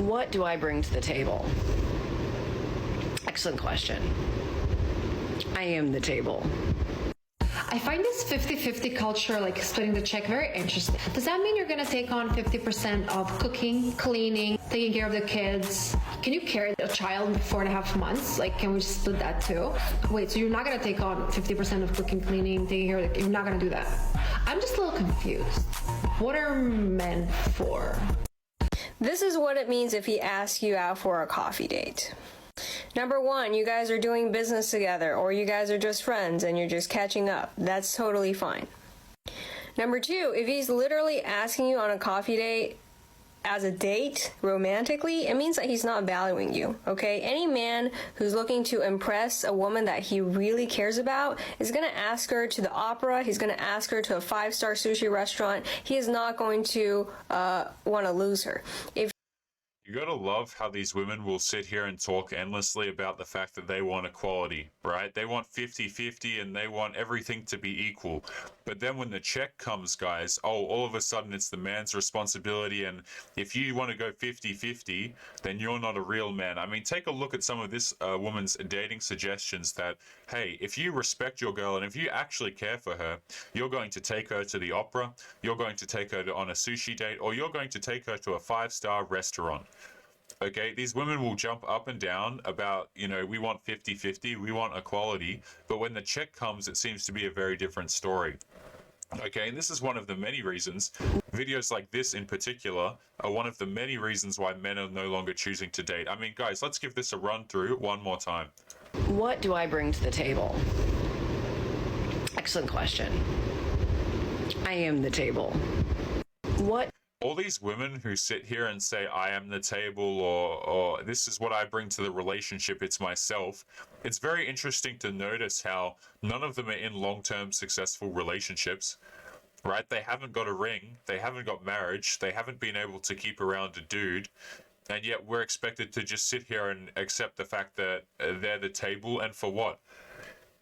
What do I bring to the table? Excellent question. I am the table. I find this 50-50 culture, like splitting the check, very interesting. Does that mean you're going to take on 50% of cooking, cleaning, taking care of the kids? Can you carry a child 4.5 months? Like, can we just split that too? Wait, so you're not going to take on 50% of cooking, cleaning, taking care of the kids? You're not going to do that? I'm just a little confused. What are men for? This is what it means if he asks you out for a coffee date. Number one, you guys are doing business together, or you guys are just friends and you're just catching up. That's totally fine. Number two, if he's literally asking you on a coffee date as a date romantically, it means that he's not valuing you, okay? Any man who's looking to impress a woman that he really cares about is going to ask her to the opera. He's going to ask her to a 5-star sushi restaurant. He is not going to want to lose her. You gotta love how these women will sit here and talk endlessly about the fact that they want equality, right? They want 50-50 and they want everything to be equal. But then when the check comes, guys, all of a sudden it's the man's responsibility, and if you want to go 50-50, then you're not a real man. I mean, take a look at some of this woman's dating suggestions that, hey, if you respect your girl and if you actually care for her, you're going to take her to the opera, you're going to take her on a sushi date, or you're going to take her to a 5-star restaurant. Okay, these women will jump up and down about, you know, we want 50-50, we want equality, but when the check comes, it seems to be a very different story. Okay, and this is one of the many reasons, videos like this in particular, are one of the many reasons why men are no longer choosing to date. I mean, guys, let's give this a run through one more time. What do I bring to the table? Excellent question. I am the table. What? All these women who sit here and say, I am the table, or this is what I bring to the relationship, it's myself. It's very interesting to notice how none of them are in long-term successful relationships, right? They haven't got a ring, they haven't got marriage, they haven't been able to keep around a dude, and yet we're expected to just sit here and accept the fact that they're the table, and for what?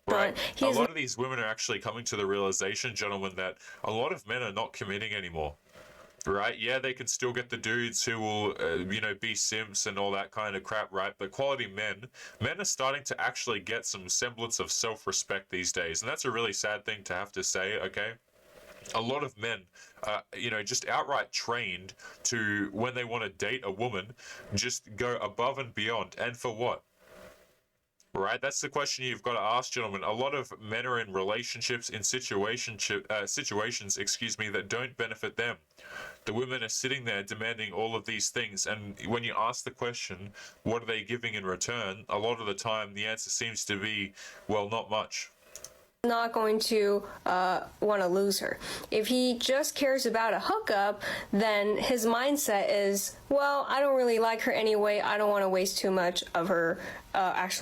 Right? A lot of these women are actually coming to the realization, gentlemen, that a lot of men are not committing anymore. Right? Yeah, they can still get the dudes who will, be simps and all that kind of crap, right? But quality men are starting to actually get some semblance of self-respect these days. And that's a really sad thing to have to say, okay? A lot of men, just outright trained to, when they want to date a woman, just go above and beyond. And for what? Right, that's the question you've got to ask, gentlemen. A lot of men are in relationships, in situations, that don't benefit them. The women are sitting there demanding all of these things, and when you ask the question, what are they giving in return? A lot of the time, the answer seems to be, well, not much. Not going to want to lose her. If he just cares about a hookup, then his mindset is, well, I don't really like her anyway. I don't want to waste too much of her,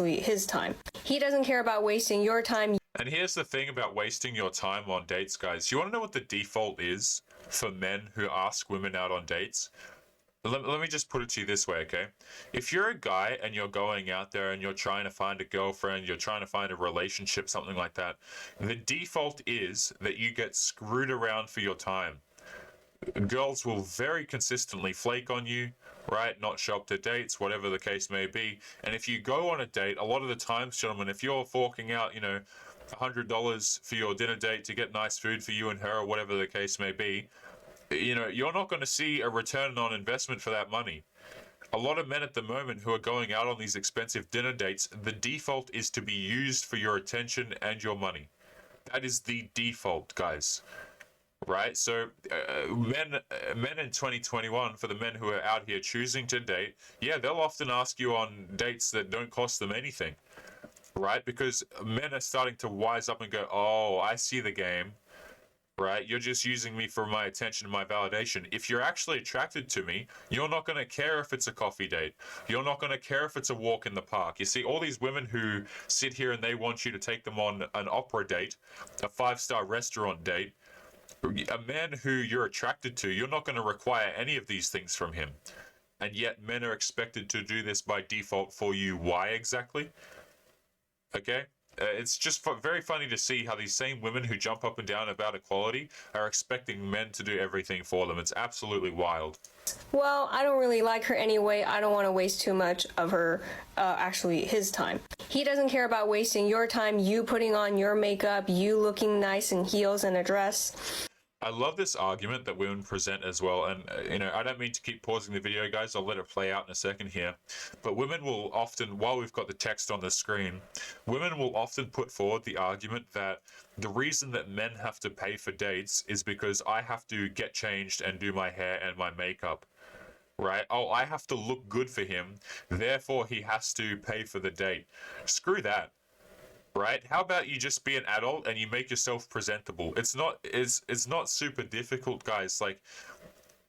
his time. He doesn't care about wasting your time. And here's the thing about wasting your time on dates, guys. You want to know what the default is for men who ask women out on dates? Let me just put it to you this way, okay? If you're a guy and you're going out there and you're trying to find a girlfriend, you're trying to find a relationship, something like that, the default is that you get screwed around for your time. Girls will very consistently flake on you, right? Not show up to dates, whatever the case may be. And if you go on a date, a lot of the times, gentlemen, if you're forking out, $100 for your dinner date to get nice food for you and her, or whatever the case may be, you're not going to see a return on investment for that money. A lot of men at the moment who are going out on these expensive dinner dates, the default is to be used for your attention and your money. That is the default, guys. Right? So men in 2021, for the men who are out here choosing to date, yeah, they'll often ask you on dates that don't cost them anything. Right? Because men are starting to wise up and go, oh, I see the game. Right? You're just using me for my attention and my validation. If you're actually attracted to me, you're not going to care if it's a coffee date. You're not going to care if it's a walk in the park. You see, all these women who sit here and they want you to take them on an opera date, a 5-star restaurant date, a man who you're attracted to, you're not going to require any of these things from him. And yet men are expected to do this by default for you. Why exactly? Okay? It's just very funny to see how these same women who jump up and down about equality are expecting men to do everything for them. It's absolutely wild. Well, I don't really like her anyway. I don't want to waste too much of her, actually his time. He doesn't care about wasting your time, you putting on your makeup, you looking nice in heels and a dress. I love this argument that women present as well, and I don't mean to keep pausing the video, guys. I'll let it play out in a second here. But women will often, while we've got the text on the screen, women will often put forward the argument that the reason that men have to pay for dates is because I have to get changed and do my hair and my makeup. Right? Oh, I have to look good for him, therefore he has to pay for the date. Screw that. Right? How about you just be an adult and you make yourself presentable? It's not super difficult, guys. Like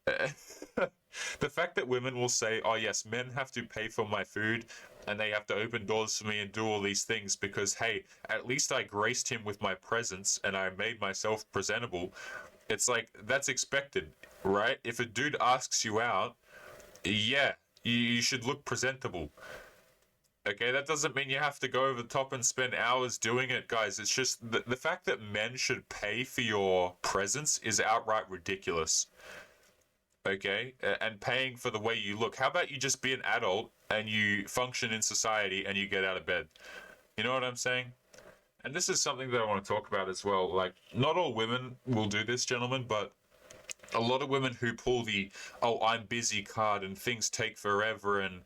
the fact that women will say, "Oh yes, men have to pay for my food and they have to open doors for me and do all these things because hey, at least I graced him with my presence and I made myself presentable." It's like that's expected, right? If a dude asks you out, yeah, you should look presentable. Okay, that doesn't mean you have to go over the top and spend hours doing it, guys. It's just the fact that men should pay for your presence is outright ridiculous. Okay, and paying for the way you look. How about you just be an adult and you function in society and you get out of bed? You know what I'm saying? And this is something that I want to talk about as well. Like, not all women will do this, gentlemen, but a lot of women who pull the "oh, I'm busy" card and things take forever and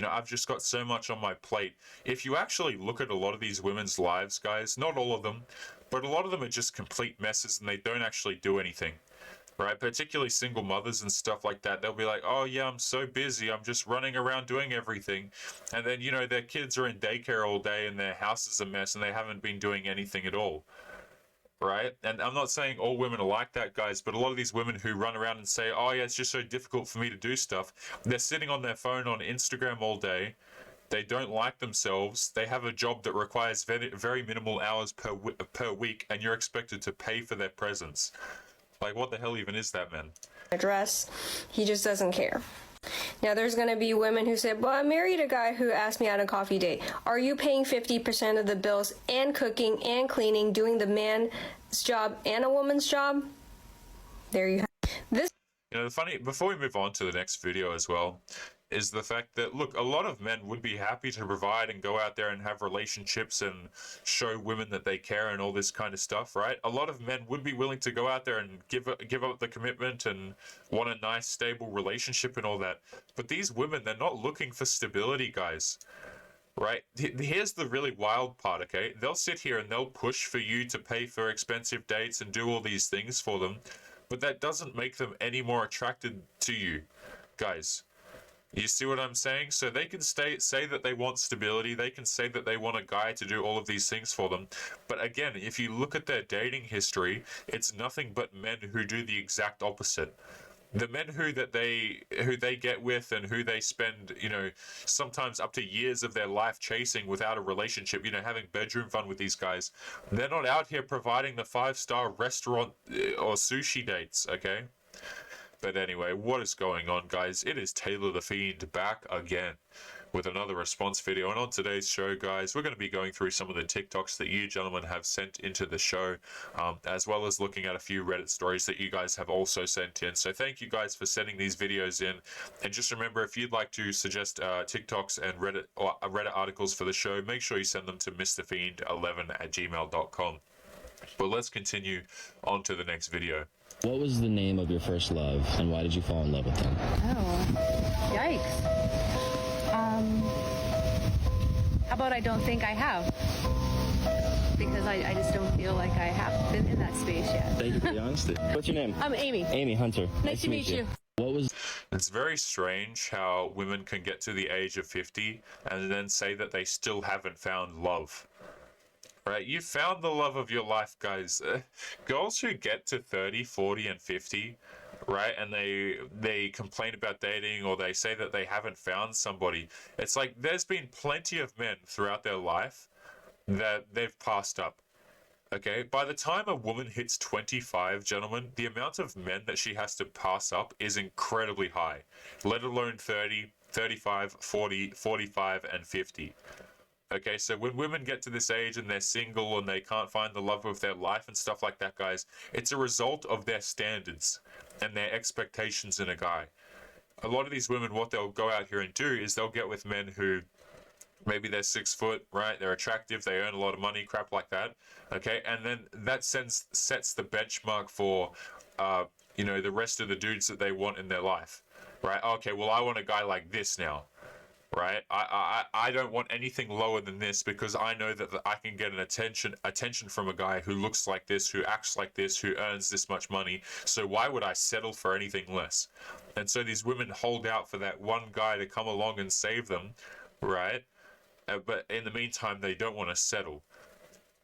I've just got so much on my plate. If you actually look at a lot of these women's lives, guys, not all of them, but a lot of them are just complete messes and they don't actually do anything, right? Particularly single mothers and stuff like that. They'll be like, "oh yeah, I'm so busy, I'm just running around doing everything," and then their kids are in daycare all day and their house is a mess and they haven't been doing anything at all. Right? And I'm not saying all women are like that, guys, but a lot of these women who run around and say, "oh yeah, it's just so difficult for me to do stuff," they're sitting on their phone on Instagram all day. They don't like themselves. They have a job that requires very, very minimal hours per week, and you're expected to pay for their presence. Like, what the hell even is that, man? A dress. He just doesn't care. Now, there's going to be women who say, "well, I married a guy who asked me out on a coffee date." Are you paying 50% of the bills and cooking and cleaning, doing the man's job and a woman's job? There you have this. The funny, before we move on to the next video as well, is the fact that, look, a lot of men would be happy to provide and go out there and have relationships and show women that they care and all this kind of stuff, right? A lot of men would be willing to go out there and give up the commitment and want a nice, stable relationship and all that. But these women, they're not looking for stability, guys. Right? Here's the really wild part, okay? They'll sit here and they'll push for you to pay for expensive dates and do all these things for them, but that doesn't make them any more attracted to you, guys. You see what I'm saying? So they can say that they want stability, they can say that they want a guy to do all of these things for them, but again, if you look at their dating history, it's nothing but men who do the exact opposite. The men who they get with and who they spend, sometimes up to years of their life chasing without a relationship, having bedroom fun with these guys, they're not out here providing the 5-star restaurant or sushi dates, okay? But anyway, what is going on, guys? It is Taylor the Fiend back again with another response video. And on today's show, guys, we're going to be going through some of the TikToks that you gentlemen have sent into the show, as well as looking at a few Reddit stories that you guys have also sent in. So thank you guys for sending these videos in. And just remember, if you'd like to suggest TikToks and Reddit articles for the show, make sure you send them to mrfiend11@gmail.com. But let's continue on to the next video. What was the name of your first love, and why did you fall in love with them? Oh, yikes. How about I don't think I have? Because I just don't feel like I have been in that space yet. Thank you for the honesty. What's your name? I'm Amy. Amy Hunter. Nice to meet you. What was... It's very strange how women can get to the age of 50 and then say that they still haven't found love. Right, you found the love of your life, guys. Girls who get to 30, 40, and 50, right, and they complain about dating or they say that they haven't found somebody, it's like there's been plenty of men throughout their life that they've passed up. Okay, by the time a woman hits 25, gentlemen, the amount of men that she has to pass up is incredibly high, let alone 30, 35, 40, 45, and 50. Okay, so when women get to this age and they're single and they can't find the love of their life and stuff like that, guys, it's a result of their standards and their expectations in a guy. A lot of these women, what they'll go out here and do is they'll get with men who maybe they're 6 foot, right? They're attractive, they earn a lot of money, crap like that. Okay, and then that sets the benchmark for, the rest of the dudes that they want in their life, right? Okay, well, I want a guy like this now, right? I don't want anything lower than this because I know that I can get an attention from a guy who looks like this, who acts like this, who earns this much money. So why would I settle for anything less? And so these women hold out for that one guy to come along and save them, right? But in the meantime, they don't want to settle.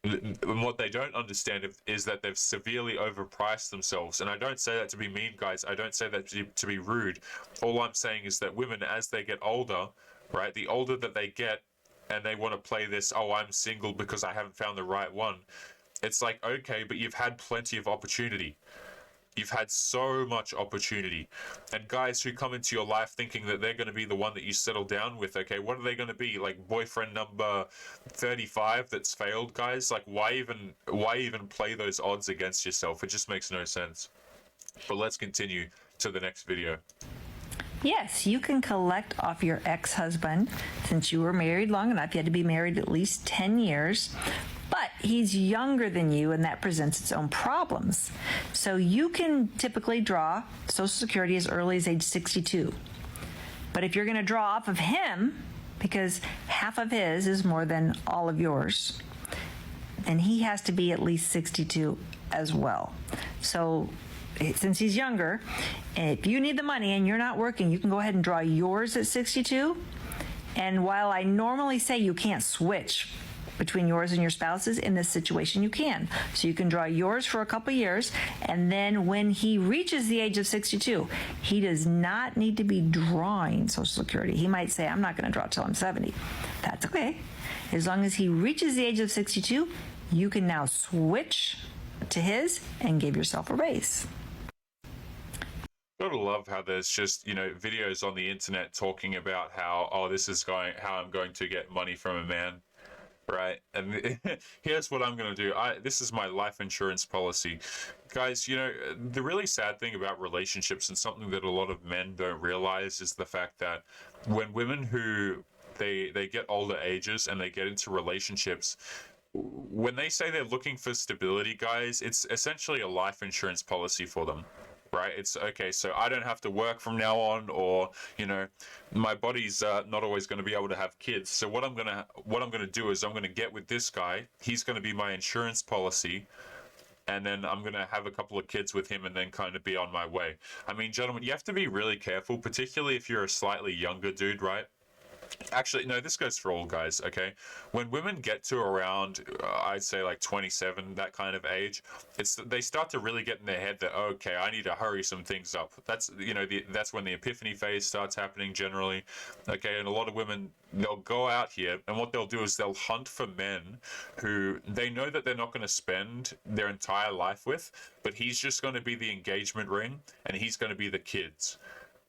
And what they don't understand is that they've severely overpriced themselves. And I don't say that to be mean, guys. I don't say that to be rude. All I'm saying is that women, as they get older, right, the older that they get and they want to play this, oh, I'm single because I haven't found the right one. It's like, okay, but you've had plenty of opportunity. You've had so much opportunity. And guys who come into your life thinking that they're going to be the one that you settle down with, okay, what are they going to be? Like boyfriend number 35 that's failed, guys? Like why even play those odds against yourself? It just makes no sense. But let's continue to the next video. Yes, you can collect off your ex-husband since you were married long enough. You had to be married at least 10 years. But he's younger than you, and that presents its own problems. So you can typically draw Social Security as early as age 62. But if you're going to draw off of him, because half of his is more than all of yours, then he has to be at least 62 as well. So since he's younger, if you need the money and you're not working, you can go ahead and draw yours at 62. And while I normally say you can't switch between yours and your spouse's, in this situation you can. So you can draw yours for a couple years, and then when he reaches the age of 62, he does not need to be drawing Social Security. He might say, I'm not going to draw till I'm 70. That's okay. As long as he reaches the age of 62, you can now switch to his and give yourself a raise. Gotta love how there's just, videos on the internet talking about how, how I'm going to get money from a man. Right, and here's what I'm going to do. This is my life insurance policy. Guys, the really sad thing about relationships, and something that a lot of men don't realize, is the fact that when women who they get older ages and they get into relationships, when they say they're looking for stability, guys, it's essentially a life insurance policy for them. Right, it's okay, so I don't have to work from now on, or my body's not always going to be able to have kids. So what I'm gonna do is I'm gonna get with this guy. He's going to be my insurance policy, and then I'm gonna have a couple of kids with him, and then kind of be on my way. I mean, gentlemen, you have to be really careful, particularly if you're a slightly younger dude, right? Actually, no, this goes for all guys, okay? When women get to around, I'd say like 27, that kind of age, they start to really get in their head that, okay, I need to hurry some things up. That's, that's when the epiphany phase starts happening generally, okay? And a lot of women, they'll go out here, and what they'll do is they'll hunt for men who they know that they're not going to spend their entire life with, but he's just going to be the engagement ring, and he's going to be the kids.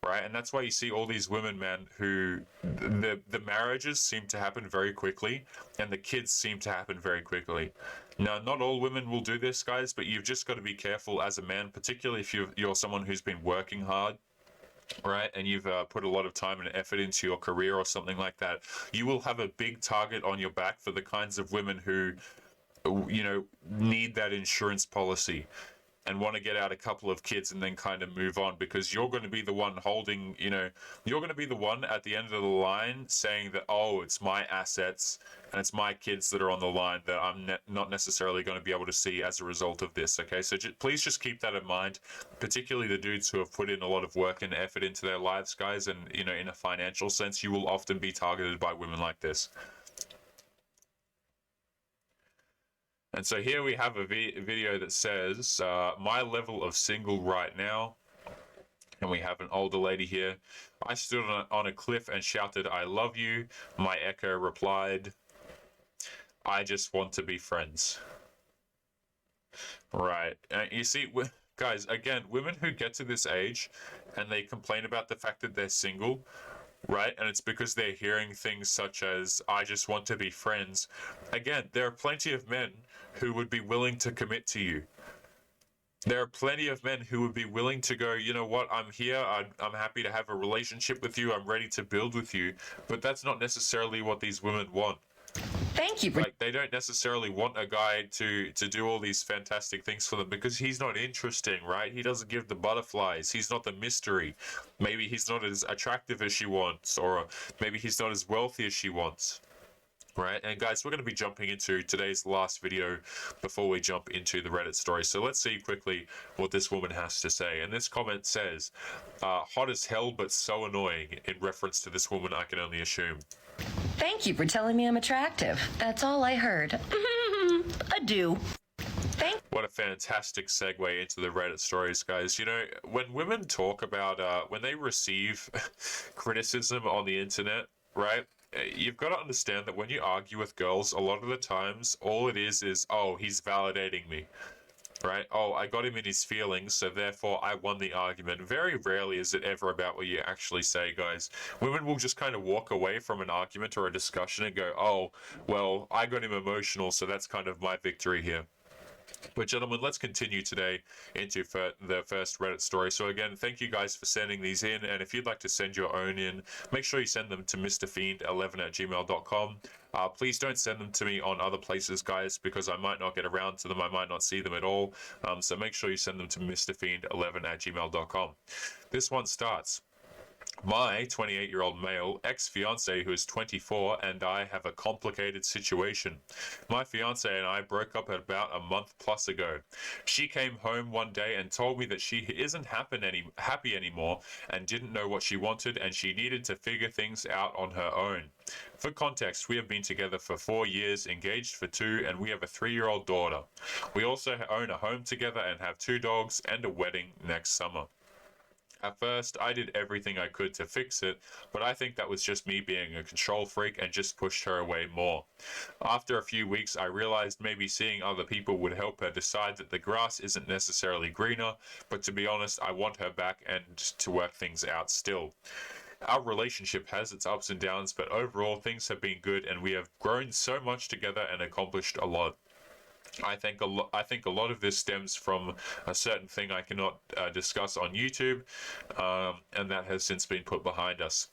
Right, and that's why you see all these women, man, who the marriages seem to happen very quickly, and the kids seem to happen very quickly. Now, not all women will do this, guys, but you've just got to be careful as a man, particularly if you're someone who's been working hard, right, and you've put a lot of time and effort into your career or something like that. You will have a big target on your back for the kinds of women who, need that insurance policy and want to get out a couple of kids and then kind of move on, because you're going to be the one holding, you're going to be the one at the end of the line saying that, oh, it's my assets and it's my kids that are on the line that I'm not necessarily going to be able to see as a result of this, okay? So please just keep that in mind, particularly the dudes who have put in a lot of work and effort into their lives, guys, and, in a financial sense, you will often be targeted by women like this. And so here we have a video that says, my level of single right now. And we have an older lady here. I stood on a cliff and shouted, I love you. My echo replied, I just want to be friends. Right. You see, guys, again, women who get to this age and they complain about the fact that they're single, right? And it's because they're hearing things such as, I just want to be friends. Again, there are plenty of men who would be willing to commit to you. There are plenty of men who would be willing to go, you know what, I'm here, I'm happy to have a relationship with you, I'm ready to build with you, but that's not necessarily what these women want. Thank you. Like, they don't necessarily want a guy to do all these fantastic things for them because he's not interesting, right? He doesn't give the butterflies. He's not the mystery. Maybe he's not as attractive as she wants, or maybe he's not as wealthy as she wants. Right, and guys, we're going to be jumping into today's last video before we jump into the Reddit story. So let's see quickly what this woman has to say. And this comment says, hot as hell, but so annoying, in reference to this woman, I can only assume. Thank you for telling me I'm attractive. That's all I heard. Adieu. What a fantastic segue into the Reddit stories, guys. You know, when women talk about, when they receive criticism on the internet, right? You've got to understand that when you argue with girls, a lot of the times, all it is, oh, he's validating me, right? Oh, I got him in his feelings, so therefore I won the argument. Very rarely is it ever about what you actually say, guys. Women will just kind of walk away from an argument or a discussion and go, oh, well, I got him emotional, so that's kind of my victory here. But gentlemen, let's continue today into the first Reddit story. So again, thank you guys for sending these in, and if you'd like to send your own in, make sure you send them to mrfiend11@gmail.com. Please don't send them to me on other places, guys, because I might not get around to them. I might not see them at all. So make sure you send them to mrfiend11@gmail.com. This one starts. My 28-year-old male ex-fiance who is 24 and I have a complicated situation. My fiance and I broke up about a month plus ago. She came home one day and told me that she isn't happy anymore and didn't know what she wanted and she needed to figure things out on her own. For context, we have been together for 4 years, engaged for 2, and we have a 3-year-old daughter. We also own a home together and have 2 dogs and a wedding next summer. At first, I did everything I could to fix it, but I think that was just me being a control freak and just pushed her away more. After a few weeks, I realized maybe seeing other people would help her decide that the grass isn't necessarily greener, but to be honest, I want her back and to work things out still. Our relationship has its ups and downs, but overall things have been good and we have grown so much together and accomplished a lot. I think a lot of this stems from a certain thing I cannot discuss on YouTube, and that has since been put behind us.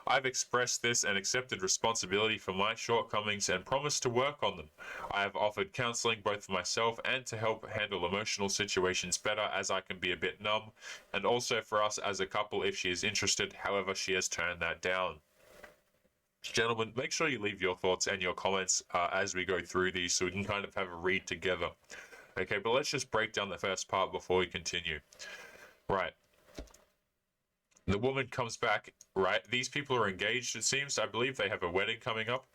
I've expressed this and accepted responsibility for my shortcomings and promised to work on them. I have offered counseling both for myself and to help handle emotional situations better, as I can be a bit numb, and also for us as a couple if she is interested. However, she has turned that down. Gentlemen, make sure you leave your thoughts and your comments as we go through these so we can kind of have a read together. Okay, but let's just break down the first part before we continue. Right. The woman comes back, right? These people are engaged, it seems. I believe they have a wedding coming up.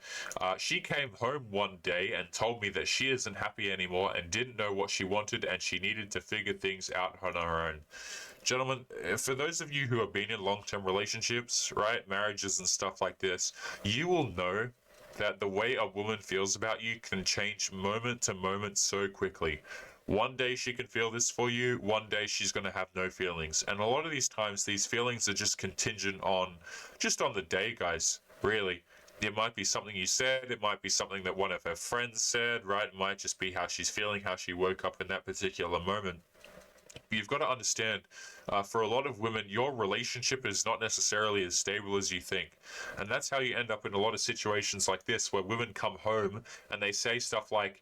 She came home one day and told me that she isn't happy anymore and didn't know what she wanted and she needed to figure things out on her own. Gentlemen, for those of you who have been in long-term relationships, right, marriages and stuff like this, you will know that the way a woman feels about you can change moment to moment so quickly. One day she can feel this for you, one day she's going to have no feelings. And a lot of these times, these feelings are just contingent on, just on the day, guys, really. It might be something you said, it might be something that one of her friends said, right? It might just be how she's feeling, how she woke up in that particular moment. You've got to understand, for a lot of women, your relationship is not necessarily as stable as you think. And that's how you end up in a lot of situations like this, where women come home and they say stuff like,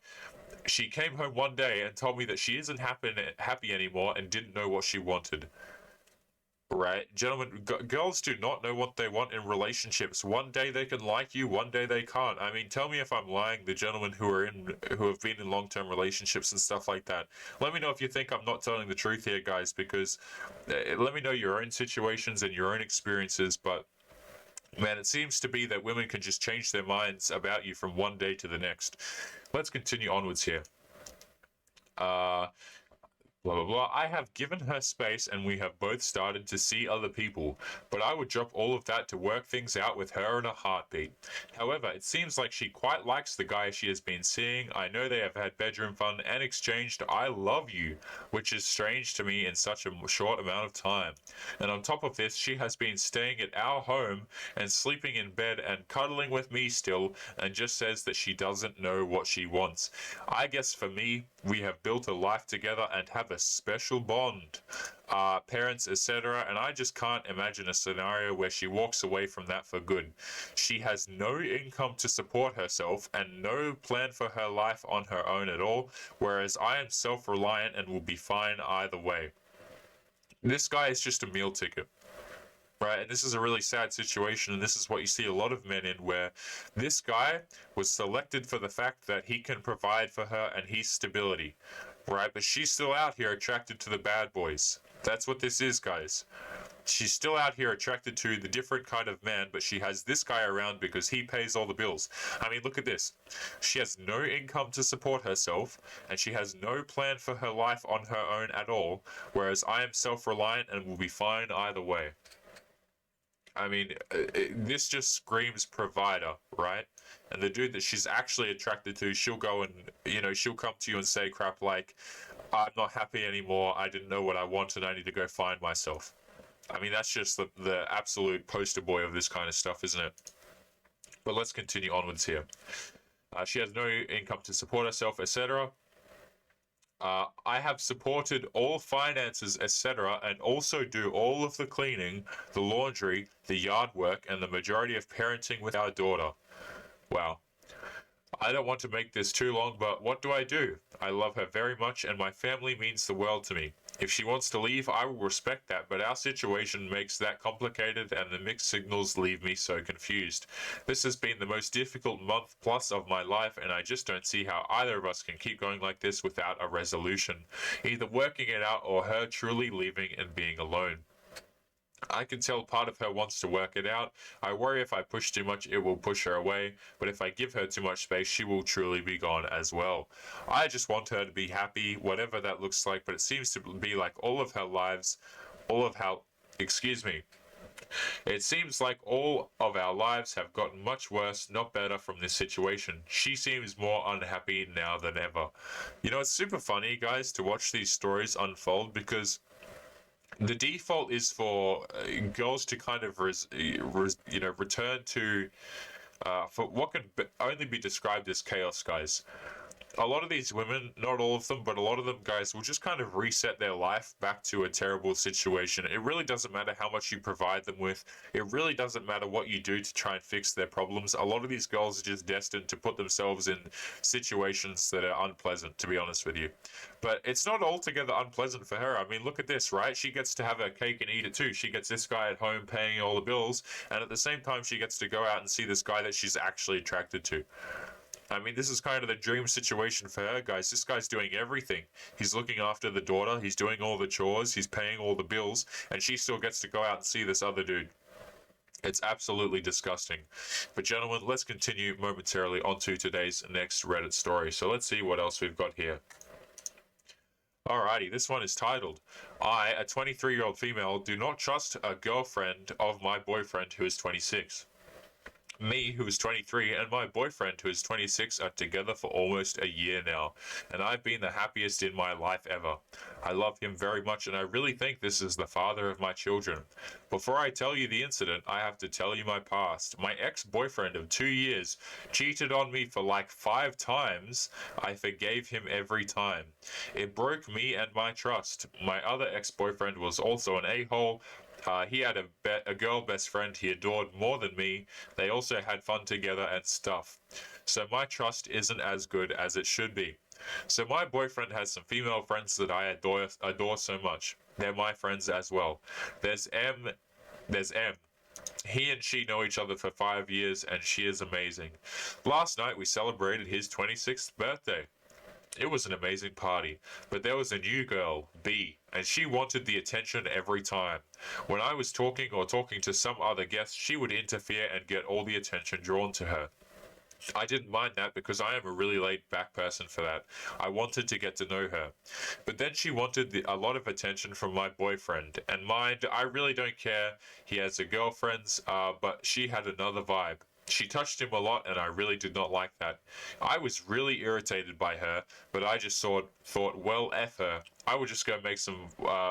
she came home one day and told me that she isn't happy anymore and didn't know what she wanted. Right? Gentlemen, girls do not know what they want in relationships. One day they can like you, one day they can't. I mean, tell me if I'm lying, the gentlemen who have been in long-term relationships and stuff like that. Let me know if you think I'm not telling the truth here, guys, because let me know your own situations and your own experiences, but man, it seems to be that women can just change their minds about you from one day to the next. Let's continue onwards here. blah blah blah. I have given her space and we have both started to see other people, but I would drop all of that to work things out with her in a heartbeat. However, it seems like she quite likes the guy she has been seeing. I know they have had bedroom fun and exchanged I love you, which is strange to me in such a short amount of time. And on top of this, she has been staying at our home and sleeping in bed and cuddling with me still, and just says that she doesn't know what she wants. I guess for me, we have built a life together and have a special bond, parents, etc. And I just can't imagine a scenario where she walks away from that for good. She has no income to support herself and no plan for her life on her own at all, whereas I am self-reliant and will be fine either way. This guy is just a meal ticket. Right, and this is a really sad situation, and this is what you see a lot of men in, where this guy was selected for the fact that he can provide for her and he's stability, right? But she's still out here attracted to the bad boys. That's what this is, guys. She's still out here attracted to the different kind of man, but she has this guy around because he pays all the bills. I mean, look at this. She has no income to support herself, and she has no plan for her life on her own at all, whereas I am self-reliant and will be fine either way. I mean, this just screams provider, right? And the dude that she's actually attracted to, she'll go and, she'll come to you and say crap like, I'm not happy anymore, I didn't know what I wanted, I need to go find myself. I mean, that's just the absolute poster boy of this kind of stuff, isn't it? But let's continue onwards here. She has no income to support herself, etc. I have supported all finances, etc., and also do all of the cleaning, the laundry, the yard work, and the majority of parenting with our daughter. Wow. I don't want to make this too long, but what do? I love her very much, and my family means the world to me. If she wants to leave, I will respect that, but our situation makes that complicated, and the mixed signals leave me so confused. This has been the most difficult month plus of my life, and I just don't see how either of us can keep going like this without a resolution. Either working it out or her truly leaving and being alone. I can tell part of her wants to work it out. I worry if I push too much, it will push her away. But if I give her too much space, she will truly be gone as well. I just want her to be happy, whatever that looks like. But it seems to be like it seems like all of our lives have gotten much worse, not better from this situation. She seems more unhappy now than ever. It's super funny, guys, to watch these stories unfold because the default is for girls to kind of, return to for what can only be described as chaos, guys. A lot of these women, not all of them, but a lot of them, guys, will just kind of reset their life back to a terrible situation. It really doesn't matter how much you provide them with. It really doesn't matter what you do to try and fix their problems. A lot of these girls are just destined to put themselves in situations that are unpleasant, to be honest with you. But it's not altogether unpleasant for her. I mean, look at this, right? She gets to have her cake and eat it too. She gets this guy at home paying all the bills, and at the same time, she gets to go out and see this guy that she's actually attracted to. I mean, this is kind of the dream situation for her, guys. This guy's doing everything. He's looking after the daughter, he's doing all the chores, he's paying all the bills, and she still gets to go out and see this other dude. It's absolutely disgusting. But gentlemen, let's continue momentarily onto today's next Reddit story. So let's see what else we've got here. Alrighty, this one is titled, I, a 23-year-old female, do not trust a girlfriend of my boyfriend who is 26. Me, who is 23, and my boyfriend, who is 26, are together for almost a year now, and I've been the happiest in my life ever. I love him very much, and I really think this is the father of my children. Before I tell you the incident, I have to tell you my past. My ex-boyfriend of 2 years cheated on me for like 5 times. I forgave him every time. It broke me and my trust. My other ex-boyfriend was also an a-hole. He had a girl best friend he adored more than me. They also had fun together and stuff. So my trust isn't as good as it should be. So my boyfriend has some female friends that I adore so much. They're my friends as well. There's M. He and she know each other for 5 years, and she is amazing. Last night we celebrated his 26th birthday. It was an amazing party, but there was a new girl, B, and she wanted the attention every time. When I was talking to some other guest, she would interfere and get all the attention drawn to her. I didn't mind that because I am a really laid back person for that. I wanted to get to know her. But then she wanted a lot of attention from my boyfriend. And mind, I really don't care. He has a girlfriend, but she had another vibe. She touched him a lot, and I really did not like that. I was really irritated by her, but I just thought, well, F her. I would just go make some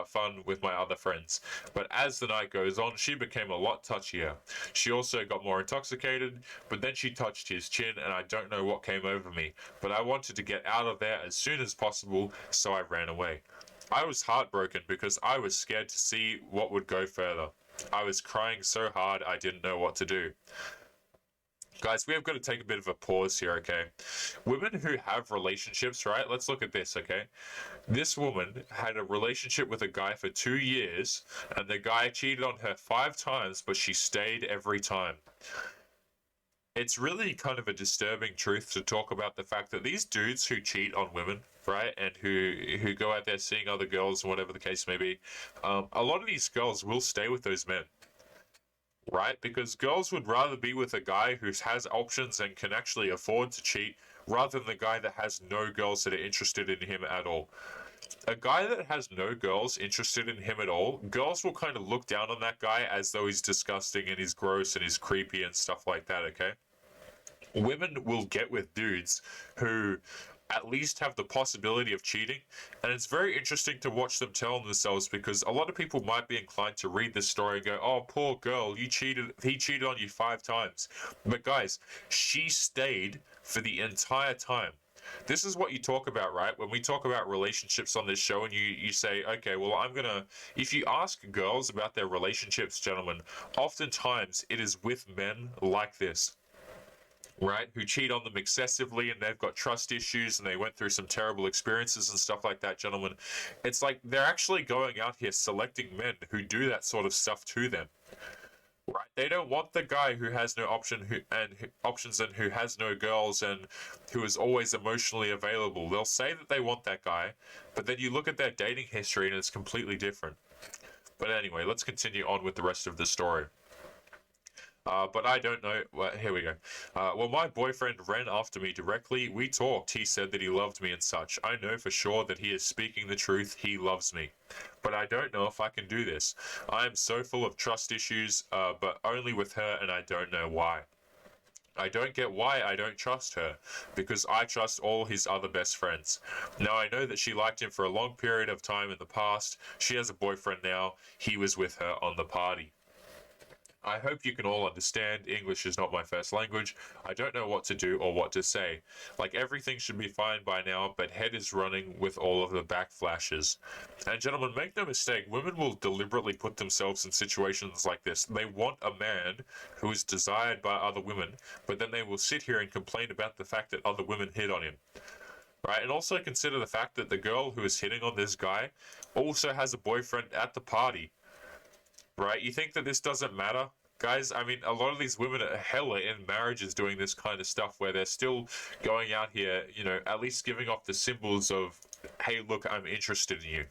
fun with my other friends. But as the night goes on, she became a lot touchier. She also got more intoxicated, but then she touched his chin, and I don't know what came over me. But I wanted to get out of there as soon as possible, so I ran away. I was heartbroken because I was scared to see what would go further. I was crying so hard I didn't know what to do. Guys, we have got to take a bit of a pause here, okay? Women who have relationships, right? Let's look at this, okay? This woman had a relationship with a guy for 2 years, and the guy cheated on her 5 times, but she stayed every time. It's really kind of a disturbing truth to talk about the fact that these dudes who cheat on women, right, and who go out there seeing other girls, whatever the case may be, a lot of these girls will stay with those men. Right? Because girls would rather be with a guy who has options and can actually afford to cheat rather than the guy that has no girls that are interested in him at all. A guy that has no girls interested in him at all, girls will kind of look down on that guy as though he's disgusting and he's gross and he's creepy and stuff like that, okay? Women will get with dudes who at least have the possibility of cheating, and it's very interesting to watch them tell themselves, because a lot of people might be inclined to read this story and go, oh, poor girl, he cheated on you 5 times. But guys, she stayed for the entire time. This is what you talk about, right? When we talk about relationships on this show and you say, okay, well, if you ask girls about their relationships, gentlemen, oftentimes it is with men like this, right, who cheat on them excessively, and they've got trust issues and they went through some terrible experiences and stuff like that, gentlemen. It's like they're actually going out here selecting men who do that sort of stuff to them, right? They don't want the guy who has no options and who has no girls and who is always emotionally available. They'll say that they want that guy, but then you look at their dating history and it's completely different. But anyway, let's continue on with the rest of the story. But I don't know. Well, here we go. Well, my boyfriend ran after me directly. We talked. He said that he loved me and such. I know for sure that he is speaking the truth. He loves me. But I don't know if I can do this. I am so full of trust issues, but only with her, and I don't know why. I don't get why I don't trust her, because I trust all his other best friends. Now, I know that she liked him for a long period of time in the past. She has a boyfriend now. He was with her on the party. I hope you can all understand. English is not my first language. I don't know what to do or what to say. Like, everything should be fine by now, but head is running with all of the backflashes. And gentlemen, make no mistake, women will deliberately put themselves in situations like this. They want a man who is desired by other women, but then they will sit here and complain about the fact that other women hit on him. Right? And also consider the fact that the girl who is hitting on this guy also has a boyfriend at the party. Right? You think that this doesn't matter? Guys, I mean, a lot of these women are hella in marriages doing this kind of stuff where they're still going out here, you know, at least giving off the symbols of, hey, look, I'm interested in you.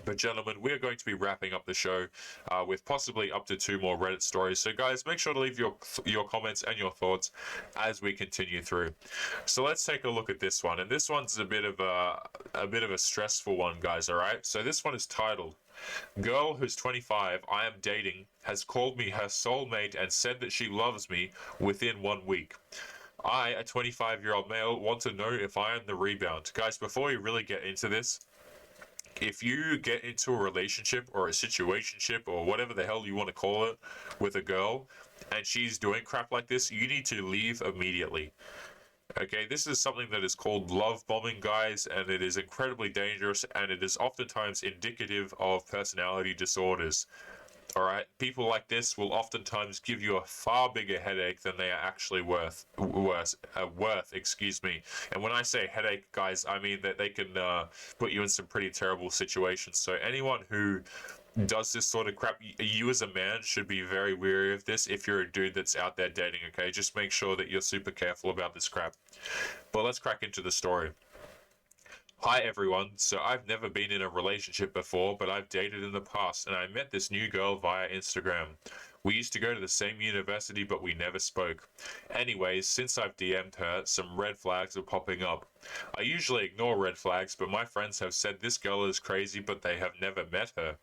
But gentlemen, we're going to be wrapping up the show with possibly up to 2 more Reddit stories. So guys, make sure to leave your comments and your thoughts as we continue through. So let's take a look at this one. And this one's a bit of a stressful one, guys, all right? So this one is titled, Girl who's 25, I am dating, has called me her soulmate and said that she loves me within 1 week. I, a 25-year-old male, want to know if I am the rebound. Guys, before we really get into this, if you get into a relationship or a situationship or whatever the hell you want to call it with a girl and she's doing crap like this, you need to leave immediately. Okay, this is something that is called love bombing, guys, and it is incredibly dangerous, and it is oftentimes indicative of personality disorders. Alright, people like this will oftentimes give you a far bigger headache than they are actually worth, excuse me. And when I say headache, guys, I mean that they can put you in some pretty terrible situations. So anyone who does this sort of crap, you as a man should be very wary of this if you're a dude that's out there dating, okay? Just make sure that you're super careful about this crap. But let's crack into the story. Hi everyone, so I've never been in a relationship before, but I've dated in the past, and I met this new girl via Instagram. We used to go to the same university, but we never spoke. Anyways, since I've DM'd her, some red flags are popping up. I usually ignore red flags, but my friends have said this girl is crazy, but they have never met her.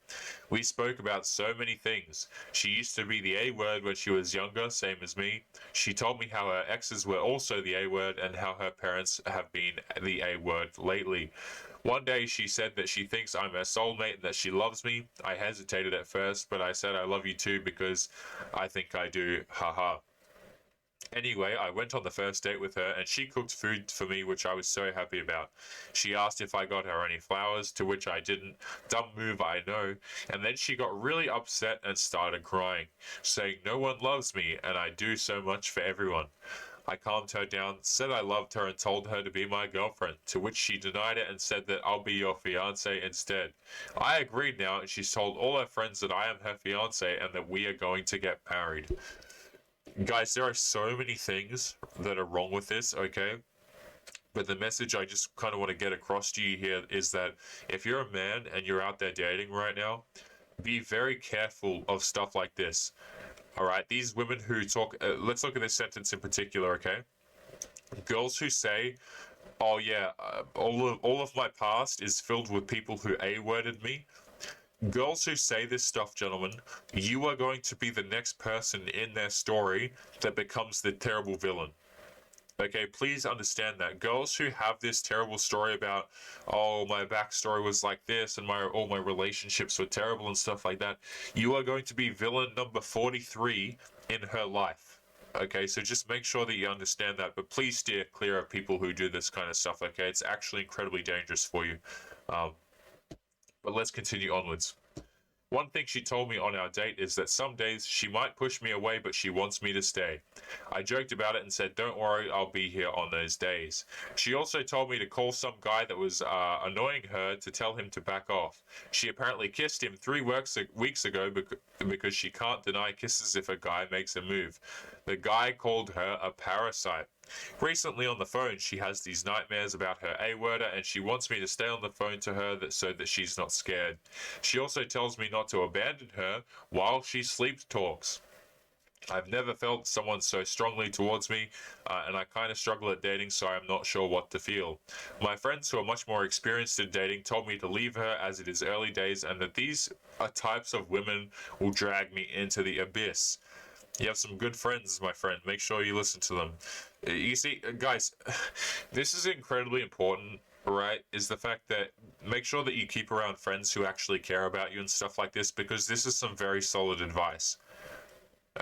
We spoke about so many things. She used to be the A word when she was younger, same as me. She told me how her exes were also the A word and how her parents have been the A word lately. One day she said that she thinks I'm her soulmate and that she loves me. I hesitated at first, but I said I love you too because I think I do, haha. Anyway, I went on the first date with her and she cooked food for me, which I was so happy about. She asked if I got her any flowers, to which I didn't. Dumb move, I know. And then she got really upset and started crying, saying no one loves me and I do so much for everyone. I calmed her down, said I loved her and told her to be my girlfriend, to which she denied it and said that I'll be your fiance instead. I agreed now and she's told all her friends that I am her fiance and that we are going to get married. Guys, there are so many things that are wrong with this, okay? But the message I just kind of want to get across to you here is that if you're a man and you're out there dating right now, be very careful of stuff like this. All right, these women who talk, let's look at this sentence in particular, okay? Girls who say, oh yeah, all of my past is filled with people who A-worded me. Girls who say this stuff, gentlemen, you are going to be the next person in their story that becomes the terrible villain. Okay, please understand that. Girls who have this terrible story about, oh, my backstory was like this and all my relationships were terrible and stuff like that, you are going to be villain number 43 in her life. Okay, so just make sure that you understand that, but please steer clear of people who do this kind of stuff, okay? It's actually incredibly dangerous for you. But let's continue onwards. One thing she told me on our date is that some days she might push me away, but she wants me to stay. I joked about it and said, don't worry, I'll be here on those days. She also told me to call some guy that was annoying her to tell him to back off. She apparently kissed him 3 weeks ago because she can't deny kisses if a guy makes a move. The guy called her a parasite. Recently on the phone, she has these nightmares about her A-worder and she wants me to stay on the phone to her so that she's not scared. She also tells me not to abandon her while she sleep talks. I've never felt someone so strongly towards me, and I kind of struggle at dating, so I'm not sure what to feel. My friends who are much more experienced in dating told me to leave her as it is early days and that these are types of women will drag me into the abyss. You have some good friends, my friend. Make sure you listen to them. You see, guys, this is incredibly important, right? Is the fact that make sure that you keep around friends who actually care about you and stuff like this, because this is some very solid advice.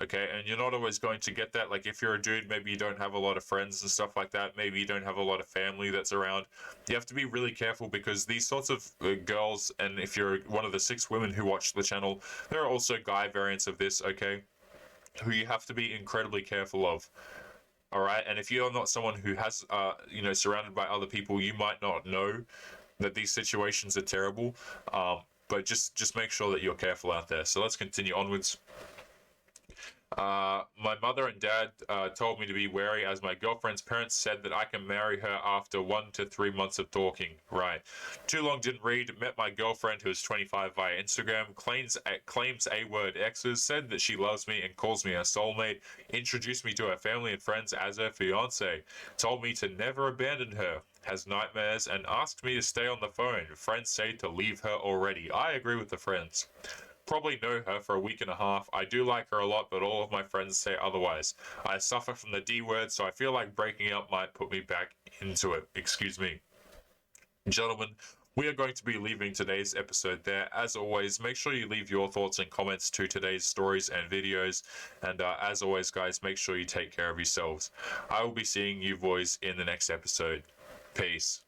Okay, and you're not always going to get that. Like, if you're a dude, maybe you don't have a lot of friends and stuff like that. Maybe you don't have a lot of family that's around. You have to be really careful because these sorts of girls, and if you're one of the 6 women who watch the channel, there are also guy variants of this, okay, who you have to be incredibly careful of. All right, and if you're not someone who has, surrounded by other people, you might not know that these situations are terrible. But just make sure that you're careful out there. So let's continue onwards. My mother and dad told me to be wary as my girlfriend's parents said that I can marry her after 1 to 3 months of talking. Right. Too long didn't read. Met my girlfriend who is 25 via Instagram. Claims A-word exes. Said that she loves me and calls me her soulmate. Introduced me to her family and friends as her fiance. Told me to never abandon her. Has nightmares and asked me to stay on the phone. Friends say to leave her already. I agree with the friends. Probably know her for a week and a half. I do like her a lot, but all of my friends say otherwise. I suffer from the D word, so I feel like breaking up might put me back into it. Excuse me. Gentlemen, we are going to be leaving today's episode there. As always, make sure you leave your thoughts and comments to today's stories and videos. And as always, guys, make sure you take care of yourselves. I will be seeing you boys in the next episode. Peace.